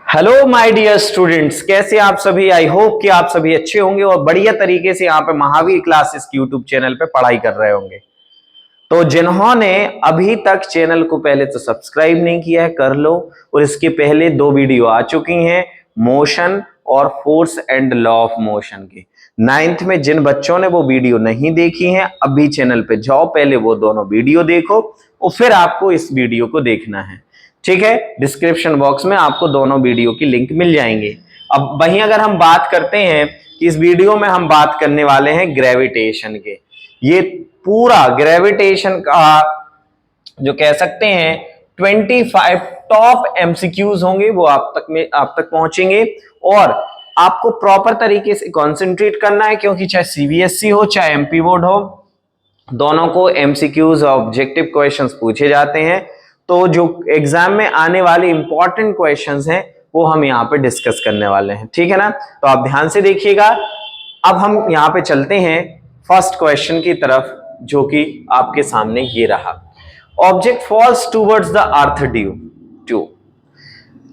Hello my dear students, कैसे आप सभी। आई होप कि आप सभी अच्छे होंगे और बढ़िया तरीके से यहाँ पे महावीर क्लासेस के यूट्यूब चैनल पे पढ़ाई कर रहे होंगे। तो जिन्होंने अभी तक चैनल को पहले तो सब्सक्राइब नहीं किया है, कर लो। और इसके पहले 2 वीडियो आ चुकी हैं, मोशन और force and law of motion की। 9th में जिन बच्चों ने वो वीडियो नहीं देखी हैं, अभी चैनल पे जाओ, पहले वो दोनों वीडियो देखो और फिर आपको इस वीडियो को देखना है। ठीक है, डिस्क्रिप्शन बॉक्स में आपको दोनों वीडियो की लिंक मिल जाएंगे। अब वहीं अगर हम बात करते हैं कि इस वीडियो में हम बात करने वाले हैं ग्रेविटेशन के। ये पूरा ग्रेविटेशन का जो कह सकते हैं 25 टॉप एमसीक्यूज होंगे, वो आप तक पहुंचेंगे और आपको प्रॉपर तरीके से कंसंट्रेट करना है, क्योंकि चाहे सीबीएसई हो चाहे एमपी बोर्ड हो, दोनों को एमसीक्यूज ऑब्जेक्टिव क्वेश्चंस पूछे जाते हैं। तो जो एग्जाम में आने वाले इंपॉर्टेंट क्वेश्चंस हैं वो हम यहाँ पे डिस्कस करने वाले हैं। ठीक है ना, तो आप ध्यान से देखिएगा। अब हम यहाँ पे चलते हैं फर्स्ट क्वेश्चन की तरफ, जो कि आपके सामने ये रहा। Object falls towards the earth due to.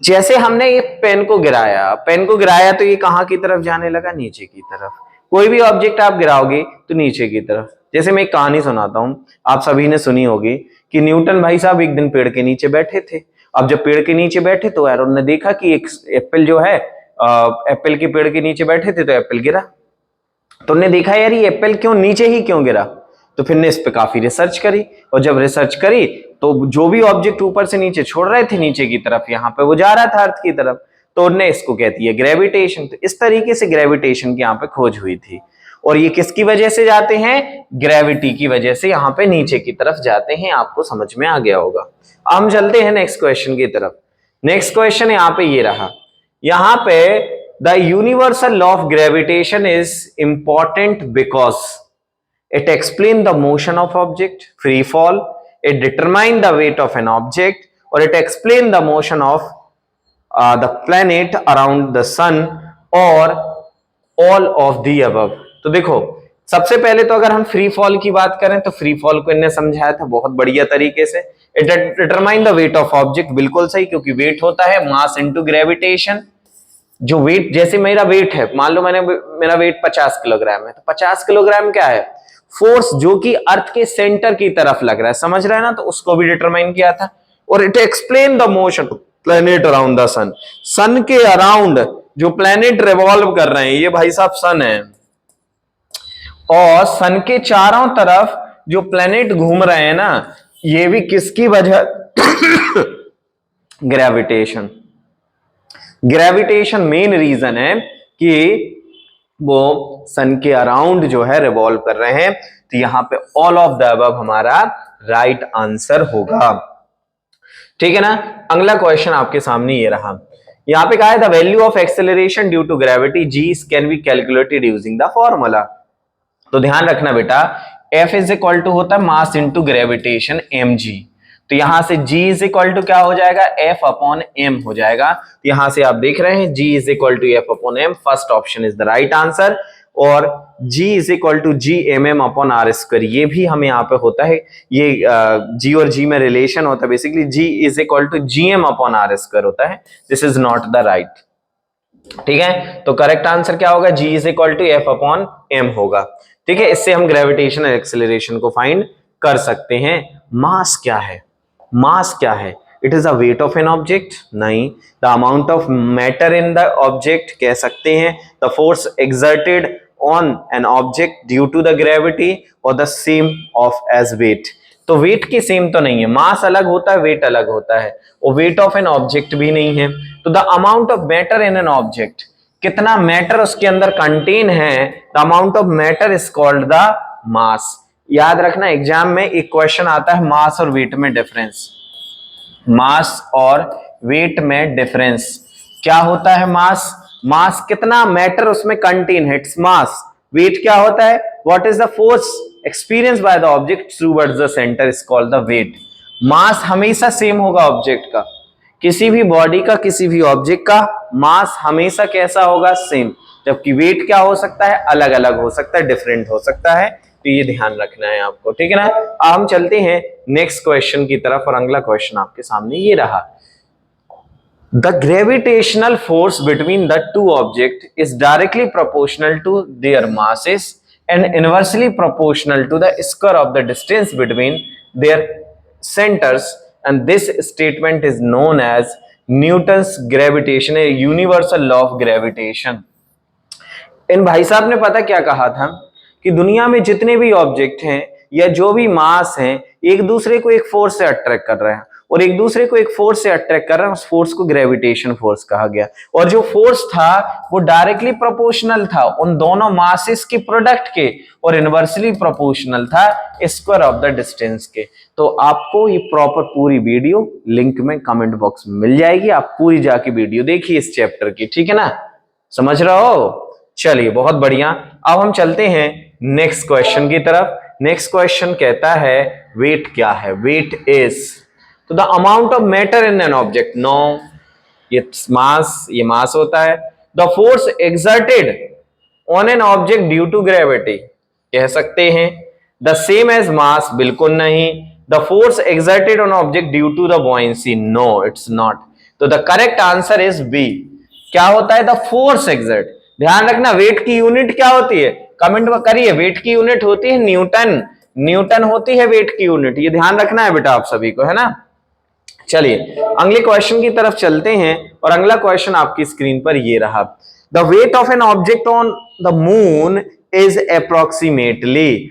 जैसे हमने ये पेन को गिराया तो ये कहां की तरफ जाने लगा? नीचे की तरफ। कोई भी ऑब्जेक्ट आप गिराओगे तो नीचे की तरफ। जैसे मैं एक कहानी सुनाता हूं, आप सभी ने सुनी होगी कि न्यूटन भाई साहब एक दिन पेड़ के नीचे बैठे थे। अब जब पेड़ के नीचे बैठे तो एरोन ने देखा कि एक एप्पल जो है, एप्पल के पेड़ के नीचे बैठे थे तो एप्पल गिरा। तो उन्होंने देखा यार ये एप्पल क्यों नीचे ही क्यों गिरा। तो फिर ने इस पे काफी रिसर्च करी, और जब रिसर्च करी तो जो भी ऑब्जेक्ट ऊपर से नीचे छोड़ रहे थे नीचे की तरफ, यहाँ पे वो जा रहा था अर्थ की तरफ। तो उन्होंने इसको कहती है ग्रेविटेशन। तो इस तरीके से ग्रेविटेशन की यहाँ पे खोज हुई थी। और ये किसकी वजह से जाते हैं? ग्रेविटी की वजह से यहाँ पे नीचे की तरफ जाते हैं। आपको समझ में आ गया होगा। अब हम चलते हैं नेक्स्ट क्वेश्चन की तरफ। नेक्स्ट क्वेश्चन यहाँ पे ये रहा। यहाँ पे the universal law of gravitation is important because it explains the motion of object, free fall, it determines the weight of an object, or it explains the motion of the planet around the sun, or all of the above। तो देखो, सबसे पहले तो अगर हम free fall की बात करें तो फ्री फॉल को इन्हें समझाया था बहुत बढ़िया तरीके से। It determine the weight of object, बिल्कुल सही, क्योंकि वेट होता है मास इनटू ग्रेविटेशन। जो वेट, जैसे मेरा वेट है, मान लो मेरा वेट 50 किलोग्राम है, तो 50 किलोग्राम क्या है? फोर्स जो कि अर्थ के सेंटर की तरफ लग रहा है, समझ रहा है ना? तो उसको भी डिटरमाइन किया था। और it explain the motion planet around the sun. Sun के अराउंड जो प्लेनेट रिवॉल्व कर रहे हैं, ये भाई साहब सन है, और सन के चारों तरफ जो प्लेनेट घूम रहे हैं ना, ये भी किसकी वजह? ग्रेविटेशन। ग्रेविटेशन मेन रीजन है कि वो सन के अराउंड जो है रिवॉल्व कर रहे हैं। तो यहां पे ऑल ऑफ द अबव हमारा राइट आंसर होगा। ठीक है ना। अगला क्वेश्चन आपके सामने ये रहा। यहां पे कहा है the value of acceleration due to gravity g can be calculated using the formula. तो ध्यान रखना बेटा, F इज इक्वल टू होता है मास इंटू ग्रेविटेशन mg। तो यहां से G इज इक्वल टू क्या हो जाएगा? F अपॉन m हो जाएगा। तो यहां से आप देख रहे हैं G is equal to F upon m, first option is the right answer. और G is equal to G mm upon r square, ये भी हमें यहाँ पे होता है। ये G और G में रिलेशन होता है, basically G is equal to Gm upon r square होता है। This is not the right. ठीक है, तो करेक्ट आंसर क्या होगा? G is equal to F upon m होगा। ठीक है, इससे हम ग्रेविटेशन और एक्सेलरेशन को फाइंड कर सकते हैं। मास क्या है? मास क्या है? It is a weight of an object? नहीं। The amount of matter in the object कह सकते हैं। The force exerted on an object due to the gravity, और the same of as weight. तो वेट की same तो नहीं है, मास अलग होता है, वेट अलग होता है, और वेट ऑफ एन ऑब्जेक्ट भी नहीं है। तो the amount of matter in an object, कितना मैटर उसके अंदर कंटेन है, the amount of matter is called the mass. याद रखना, एग्जाम में एक क्वेश्चन आता है मास और वेट में डिफरेंस। मास और वेट में डिफरेंस क्या होता है? मास, मास कितना मैटर उसमें कंटेन है, इट्स मास। वेट क्या होता है? What is the force experience by the object towards the centre is called the weight. Mass हमेशा सेम होगा ऑब्जेक्ट का, किसी भी बॉडी का, किसी भी ऑब्जेक्ट का मास हमेशा कैसा होगा? सेम। जबकि वेट क्या हो सकता है? अलग अलग हो सकता है, डिफरेंट हो सकता है। तो ये ध्यान रखना है आपको। ठीक है ना। अब हम चलते हैं नेक्स्ट क्वेश्चन की तरफ, और अगला क्वेश्चन आपके सामने ये रहा। The gravitational force between the two objects is directly proportional to their masses and inversely proportional to the square of the distance between their centers, and this statement is known as Newton's gravitation, a universal law of gravitation. इन भाई साहब ने पता क्या कहा था कि दुनिया में जितने भी ऑब्जेक्ट हैं या जो भी मास हैं एक दूसरे को एक फोर्स से अट्रैक्ट कर रहे हैं, और एक दूसरे को एक फोर्स से अट्रैक्ट कर रहे हैं, उस फोर्स को ग्रेविटेशन फोर्स कहा गया। और जो फोर्स था वो डायरेक्टली प्रोपोर्शनल था उन दोनों मासेस के प्रोडक्ट के, और इनवर्सली प्रोपोर्शनल था स्क्वायर ऑफ द डिस्टेंस के। तो आपको ये प्रॉपर पूरी वीडियो लिंक में कमेंट बॉक्स में मिल जाएगी, आप पूरी जाके वीडियो देखिए इस चैप्टर की, ठीक है ना, समझ रहे हो? चलिए बहुत बढ़िया। अब हम चलते हैं नेक्स्ट क्वेश्चन की तरफ। नेक्स्ट क्वेश्चन कहता है वेट क्या है? वेट इज तो the amount of matter in an object. No, ये मास होता है। The force exerted on an object due to gravity कह सकते हैं। द सेम एज मास, बिल्कुल नहीं। The force exerted on object due to the buoyancy, no it's not. तो the correct answer is B. क्या होता है? The force exert. ध्यान रखना, वेट की यूनिट क्या होती है? कमेंट में करिए। वेट की यूनिट होती है न्यूटन। न्यूटन होती है वेट की यूनिट, ये ध्यान रखना है बेटा आप सभी को, है ना। चलिए अगले क्वेश्चन की तरफ चलते हैं, और अगला क्वेश्चन आपकी स्क्रीन पर ये रहा। The weight of an object on the moon is approximately.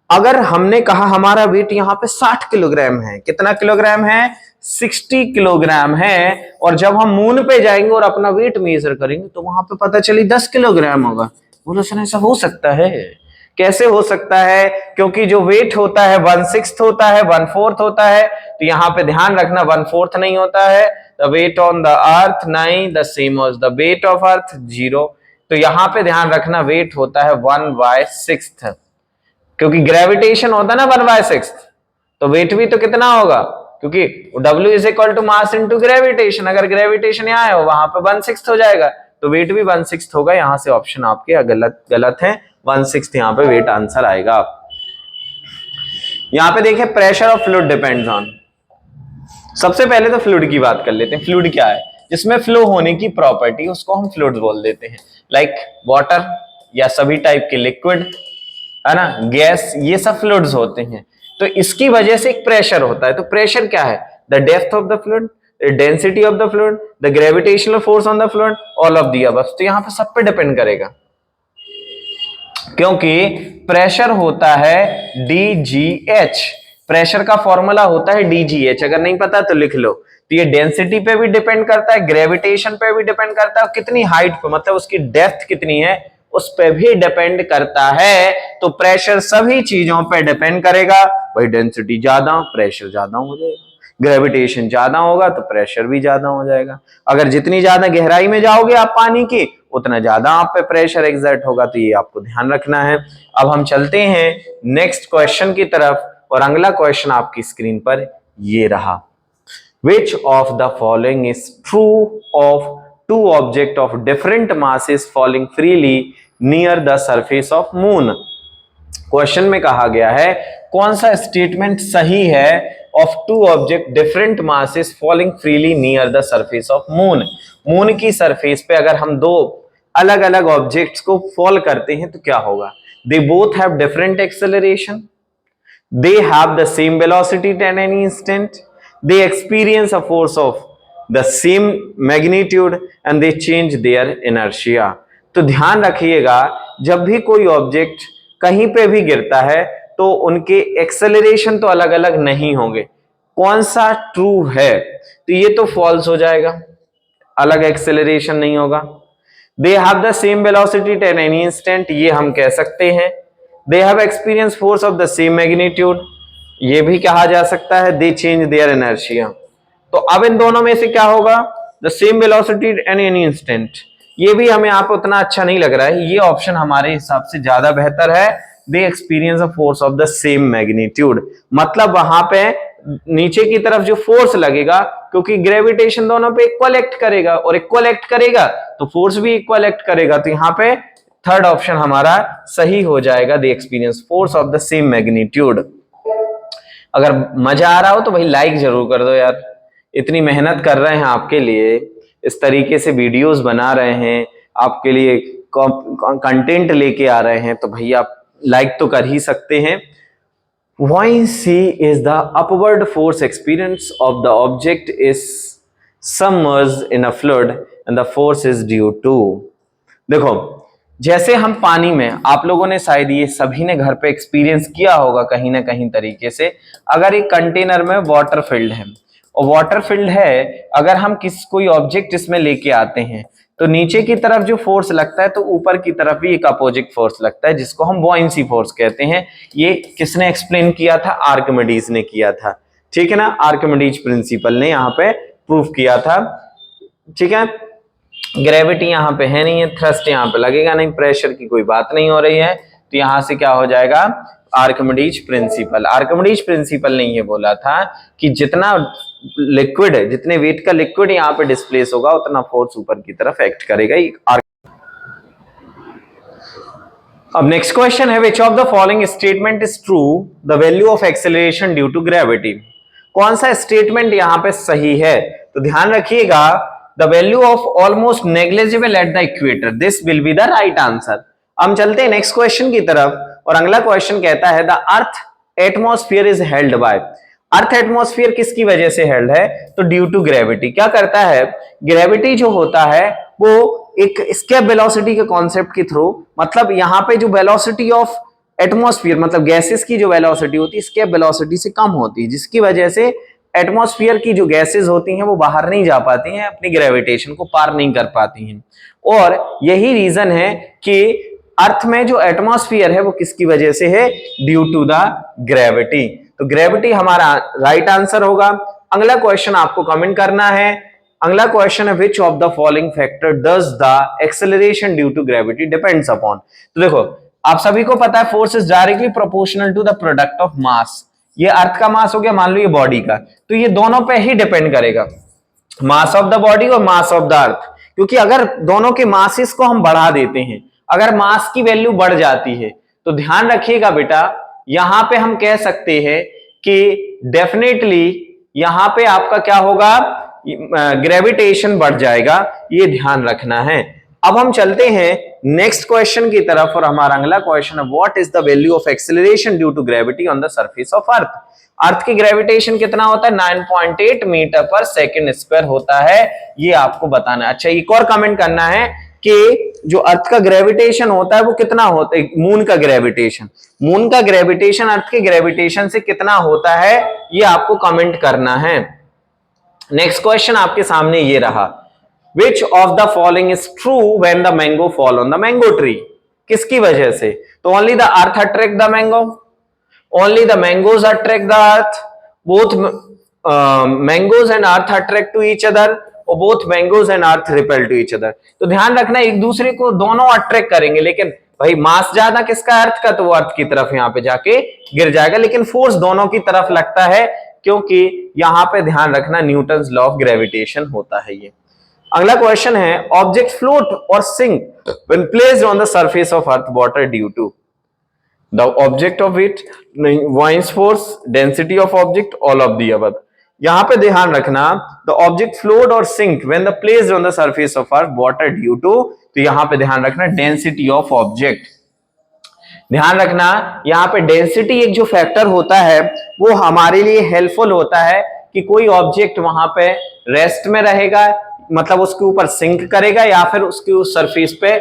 अगर हमने कहा हमारा वेट यहां पे 60 किलोग्राम है, कितना किलोग्राम है? 60 किलोग्राम है। और जब हम मून पे जाएंगे और अपना वेट मेजर करेंगे तो वहां पे पता चली 10 किलोग्राम होगा। बोलो सर ऐसा हो सकता है? कैसे हो सकता है? क्योंकि जो वेट होता है 1/6 होता है, 1/4 होता है। तो यहाँ पे ध्यान रखना 1/4 नहीं होता है। The weight on the earth 9, the same as the weight of earth 0। तो यहाँ पे ध्यान रखना वेट होता है 1/6, क्योंकि ग्रेविटेशन होता है ना 1/6। तो वेट भी तो कितना होगा? क्योंकि W is equal to mass into gravitation. अगर ग्रेविटेशन यहाँ है वहां पे 1/6 हो जाएगा, तो वेट भी 1/6 होगा। यहां से ऑप्शन आपके गलत है, 1/6 यहाँ पे वेट आंसर आएगा। यहाँ पे देखिए pressure of fluid depends on. सबसे पहले तो फ्लूइड की बात कर लेते हैं। फ्लूइड क्या है? जिसमें फ्लो होने की प्रॉपर्टी, उसको हम फ्लूइड बोल देते हैं। लाइक वाटर या सभी टाइप के लिक्विड, है ना, गैस, ये सब फ्लूइड्स होते हैं। तो इसकी वजह से एक प्रेशर होता है। तो प्रेशर क्या है? The depth of the fluid, density of the fluid, the gravitational force on the fluid, all of the above. तो यहां पे सब पे डिपेंड करेगा, क्योंकि प्रेशर होता है DGH। प्रेशर का फॉर्मूला होता है DGH, अगर नहीं पता तो लिख लो। तो ये डेंसिटी पे भी डिपेंड करता है, ग्रेविटेशन पे भी डिपेंड करता है, कितनी हाइट पे, मतलब उसकी डेप्थ कितनी है उस पे भी डिपेंड करता है। तो प्रेशर सभी चीजों पे डिपेंड करेगा। भाई डेंसिटी ज्यादा, प्रेशर ज्यादा हो जाएगा। ग्रेविटेशन ज्यादा होगा तो प्रेशर भी ज्यादा हो जाएगा। अगर जितनी ज्यादा गहराई में जाओगे आप पानी की, उतना ज्यादा आप पे प्रेशर एग्जर्ट होगा। तो ये आपको ध्यान रखना है। अब हम चलते हैं नेक्स्ट क्वेश्चन की तरफ, और अगला क्वेश्चन आपकी स्क्रीन पर ये रहा। Which of the following is true of two objects of different masses falling freely near the surface of moon? Question में कहा गया है कौन सा स्टेटमेंट सही है of two object different masses falling freely near the surface of moon. Moon की surface पे अगर हम दो अलग अलग ऑब्जेक्ट्स को फॉल करते हैं तो क्या होगा? They both have different acceleration, they have the same velocity at any instant, they experience a force of the same magnitude and they change their inertia। तो ध्यान रखिएगा जब भी कोई ऑब्जेक्ट कहीं पे भी गिरता है तो उनके एक्सेलरेशन तो अलग अलग नहीं होंगे। कौन सा ट्रू है? तो ये तो फॉल्स हो जाएगा, अलग एक्सेलरेशन नहीं होगा। They have the same velocity at any instant, ये हम कह सकते हैं। They have experienced force of the same magnitude, ये भी कहा जा सकता है। They change their inertia। तो अब इन दोनों में से क्या होगा? The same velocity at any instant, ये भी हमें आप उतना अच्छा नहीं लग रहा है। ये ऑप्शन हमारे हिसाब से ज्यादा बेहतर है। They experience a force of the same magnitude, मतलब वहां पे नीचे की तरफ जो फोर्स लगेगा, क्योंकि ग्रेविटेशन दोनों पे इक्वल एक्ट करेगा, और इक्वल एक्ट करेगा तो फोर्स भी इक्वल एक्ट करेगा। तो यहाँ पे थर्ड ऑप्शन हमारा सही हो जाएगा, the experience force of the same magnitude. अगर मजा आ रहा हो तो भाई लाइक जरूर कर दो यार, इतनी मेहनत कर रहे हैं आपके लिए। इस तरीके से वीडियोस बना रहे हैं, आपके लिए कंटेंट लेके आ रहे हैं, तो भैया आप लाइक तो कर ही सकते हैं। Buoyancy is the upward force experience of the object is submerged in a fluid and the force is due to। देखो, जैसे हम पानी में, आप लोगों ने शायद ये सभी ने घर पे एक्सपीरियंस किया होगा कहीं ना कहीं तरीके से, अगर एक कंटेनर में वाटर फिल्ड है और वाटर फिल्ड है, अगर हम कोई ऑब्जेक्ट इसमें लेके आते हैं तो नीचे की तरफ जो फोर्स लगता है तो ऊपर की तरफ भी एक अपोजिट फोर्स लगता है, जिसको हम बॉयंसी फोर्स कहते हैं। ये किसने एक्सप्लेन किया था? आर्किमिडीज ने किया था, ठीक है ना। आर्किमिडीज प्रिंसिपल ने यहाँ पे प्रूफ किया था, ठीक है। ग्रेविटी यहाँ पे है नहीं है, थ्रस्ट यहाँ पे लगेगा नहीं, प्रेशर की कोई बात नहीं हो रही है, तो यहां से क्या हो जाएगा? Archimedes principal. आर्किमिडीज प्रिंसिपल ने ये बोला था कि जितना लिक्विड, जितने वेट का लिक्विड यहाँ पे डिस्प्लेस होगा उतना फोर्स ऊपर की तरफ एक्ट करेगा। अब नेक्स्ट क्वेश्चन है, which of the following statement is true? The value of acceleration due to gravity. कौन सा स्टेटमेंट यहाँ पे सही है? तो ध्यान रखिएगा, the value of almost negligible at the equator, this will be the right answer. हम चलते हैं नेक्स्ट क्वेश्चन की तरफ, और अगला क्वेश्चन कहता है, the earth atmosphere is held by. Earth atmosphere किसकी वजह से हेल्ड है? तो ड्यू टू ग्रेविटी। क्या करता है? ग्रेविटी जो होता है वो एक एस्केप वेलोसिटी के कॉन्सेप्ट के थ्रू, मतलब यहाँ पे जो वेलोसिटी ऑफ एटमॉस्फेयर, मतलब गैसेस की जो वेलोसिटी होती है एस्केप वेलोसिटी से कम होती है, जिसकी वजह से एटमॉस्फेयर की जो गैसेस होती हैं वो बाहर नहीं जा पाती हैं, अपनी ग्रेविटेशन को पार नहीं कर पाती हैं। और यही रीजन है कि अर्थ में जो एटमॉस्फेयर है वो किसकी वजह से है? Due to the gravity. तो ग्रेविटी हमारा राइट आंसर होगा। अगला क्वेश्चन आपको कमेंट करना है। अगला क्वेश्चन है, which of the following factor does the acceleration due to gravity depends upon. तो देखो, आप सभी को पता है force is directly proportional to the product of mass. ये अर्थ का मास हो गया, मान लो ये बॉडी का, तो ये दोनों पे ही डिपेंड करेगा, मास ऑफ द बॉडी और मास ऑफ द अर्थ। क्योंकि अगर दोनों के मासेस को हम बढ़ा देते हैं, अगर मास की वैल्यू बढ़ जाती है, तो ध्यान रखिएगा बेटा, यहां पे हम कह सकते हैं कि डेफिनेटली यहां पे आपका क्या होगा? ग्रेविटेशन बढ़ जाएगा, ये ध्यान रखना है। अब हम चलते हैं नेक्स्ट क्वेश्चन की तरफ, और हमारा अगला क्वेश्चन है, what is the value of acceleration due to gravity on the surface of earth. Earth की ग्रेविटेशन कितना होता है? 9.8 मीटर पर सेकंड स्क्वायर होता है, ये आपको बताना है। अच्छा, एक और कमेंट करना है कि जो अर्थ का ग्रेविटेशन होता है वो कितना होता है? मून का ग्रेविटेशन, मून का ग्रेविटेशन अर्थ के ग्रेविटेशन से कितना होता है, ये आपको कमेंट करना है। नेक्स्ट क्वेश्चन आपके सामने ये रहा, which of the following is true when the mango fall on the mango tree. किसकी वजह से? तो only the earth attract the mango, only the mangoes attract the earth, both mangoes and earth attract to each other, और both mangoes and earth repel to each other. तो ध्यान रखना, एक दूसरे को दोनों अट्रैक्ट करेंगे, लेकिन भाई मास ज्यादा किसका? अर्थ का, तो वो अर्थ की तरफ यहाँ पे जाके गिर जाएगा, लेकिन फोर्स दोनों की तरफ लगता है, क्योंकि यहां पे ध्यान रखना न्यूटन्स लॉ ऑफ ग्रेविटेशन होता है ये। अगला क्वेश्चन है, ऑब्जेक्ट फ्लोट और sink when placed on the surface of earth water due to the object of it, vines force, density of object, all of the above. यहां पे ध्यान रखना, द ऑब्जेक्ट फ्लोट और sink when the placed on the surface of earth water due to, तो यहां पे ध्यान रखना डेंसिटी ऑफ ऑब्जेक्ट। ध्यान रखना, यहाँ पे डेंसिटी एक जो फैक्टर होता है वो हमारे लिए हेल्पफुल होता है कि कोई ऑब्जेक्ट वहां पे रेस्ट में रहेगा, मतलब उसके ऊपर सिंक करेगा, या फिर उसके उस सरफेस पे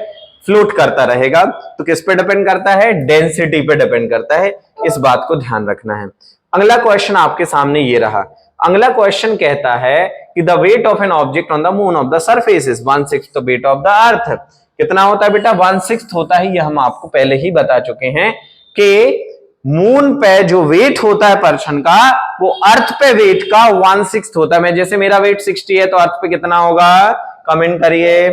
फ्लोट करता रहेगा। तो किस पे डिपेंड करता है? डेंसिटी पे डिपेंड करता है, इस बात को ध्यान रखना है। अगला क्वेश्चन आपके सामने ये रहा। अगला क्वेश्चन कहता है कि the weight of an object on the moon of the surface is 1/6 the weight of the earth. कितना होता है बेटा? 1/6 होता है, ये हम आपको पहले ही बता चुके हैं कि मून पे जो वेट होता है पर्सन का, वो अर्थ पे वेट का 1/6 होता है। मैं जैसे मेरा वेट 60 है, तो अर्थ पे कितना होगा? कमेंट करिए।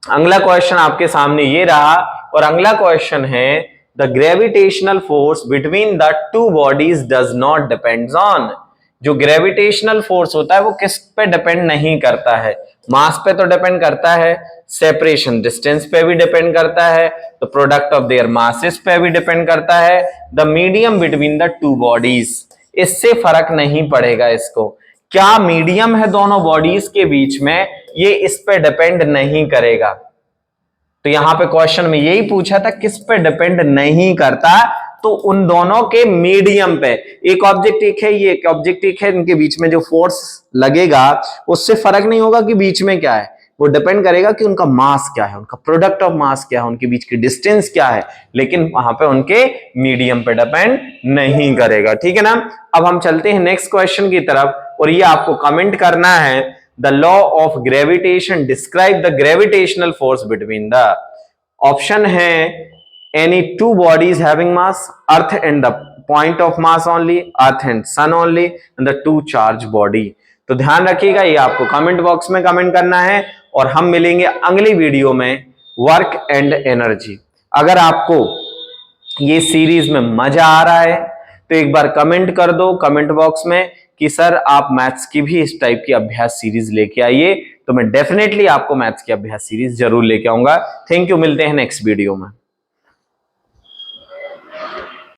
अगला क्वेश्चन आपके सामने ये रहा, और अगला क्वेश्चन है, the gravitational force between the two bodies does not depends on. जो ग्रेविटेशनल फोर्स होता है वो किस पे डिपेंड नहीं करता है? मास पे तो डिपेंड करता है, सेपरेशन डिस्टेंस पे भी डिपेंड करता है, तो प्रोडक्ट ऑफ देयर मासेस पे भी डिपेंड करता है, the medium between the two bodies, इससे फर्क नहीं पड़ेगा इसको। क्या मीडियम है दोनों बॉडीज के बीच में? ये इस पे डिपेंड नहीं करेगा। तो यहां पे क्वेश्चन में यही पूछा था, किस पे डिपेंड नहीं करता, तो उन दोनों के मीडियम पे। एक ऑब्जेक्ट एक है, ये एक ऑब्जेक्ट एक है, इनके बीच में जो फोर्स लगेगा उससे फर्क नहीं होगा कि बीच में क्या है, वो डिपेंड करेगा कि उनका मास क्या है, उनका प्रोडक्ट ऑफ मास क्या है, उनके बीच की डिस्टेंस क्या है, लेकिन वहां पे उनके मीडियम पे डिपेंड नहीं करेगा। ठीक है ना। अब हम चलते हैं नेक्स्ट क्वेश्चन की तरफ, और ये आपको कमेंट करना है, the law of gravitation describe the gravitational force between the. Option है any two bodies having mass, earth and the point of mass only, earth and sun only, and the two charge body। तो ध्यान रखिएगा, ये आपको comment box में comment करना है, और हम मिलेंगे अगली वीडियो में वर्क एंड एनर्जी। अगर आपको ये सीरीज में मजा आ रहा है तो एक बार कमेंट कर दो कमेंट बॉक्स में कि सर आप मैथ्स की भी इस टाइप की अभ्यास सीरीज लेके आइए, तो मैं डेफिनेटली आपको मैथ्स की अभ्यास सीरीज जरूर लेके आऊंगा। थैंक यू, मिलते हैं नेक्स्ट वीडियो में।